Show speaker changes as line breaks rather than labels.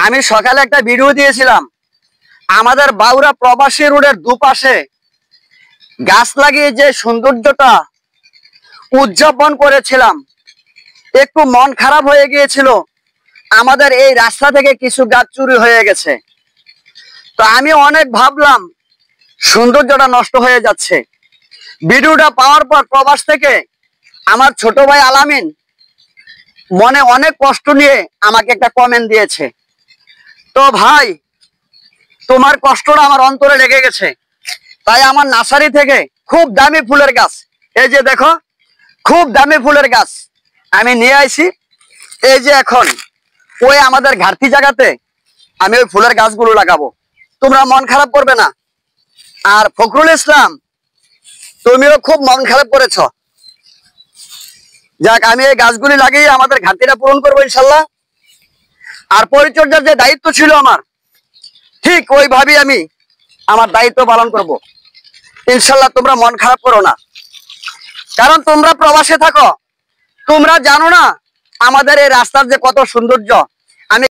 আমি সকালে একটা ভিডিও দিয়েছিলাম, আমাদের বাউরা প্রবাসী রোডের দুপাশে গাছ লাগিয়ে যে সৌন্দর্যটা উদযাপন করেছিলাম, একটু মন খারাপ হয়ে গিয়েছিল। আমাদের এই রাস্তা থেকে কিছু গাছ চুরি হয়ে গেছে। তো আমি অনেক ভাবলাম সৌন্দর্যটা নষ্ট হয়ে যাচ্ছে। ভিডিওটা পাওয়ার পর প্রবাস থেকে আমার ছোট ভাই আলামিন মনে অনেক কষ্ট নিয়ে আমাকে একটা কমেন্ট দিয়েছে। তো ভাই, তোমার কষ্টটা আমার অন্তরে লেগে গেছে। তাই আমার নার্সারি থেকে খুব দামি ফুলের গাছ, এই যে দেখো, খুব দামি ফুলের গাছ আমি নিয়ে আইছি। এই যে এখন ওই আমাদের ঘাটতি জায়গাতে আমি ওই ফুলের গাছগুলো লাগাবো। তোমরা মন খারাপ করবে না। আর ফখরুল ইসলাম, তুমিও খুব মন খারাপ করেছ। যাক, আমি এই গাছগুলি লাগিয়ে আমাদের ঘাটতিটা পূরণ করবো ইনশাল্লাহ। আর পরিচর্যার যে দায়িত্ব ছিল আমার, ঠিক ওইভাবেই আমি আমার দায়িত্ব পালন করব ইনশাল্লাহ। তোমরা মন খারাপ করো না, কারণ তোমরা প্রবাসে থাকো, তোমরা জানো না আমাদের এই রাস্তার যে কত সৌন্দর্য।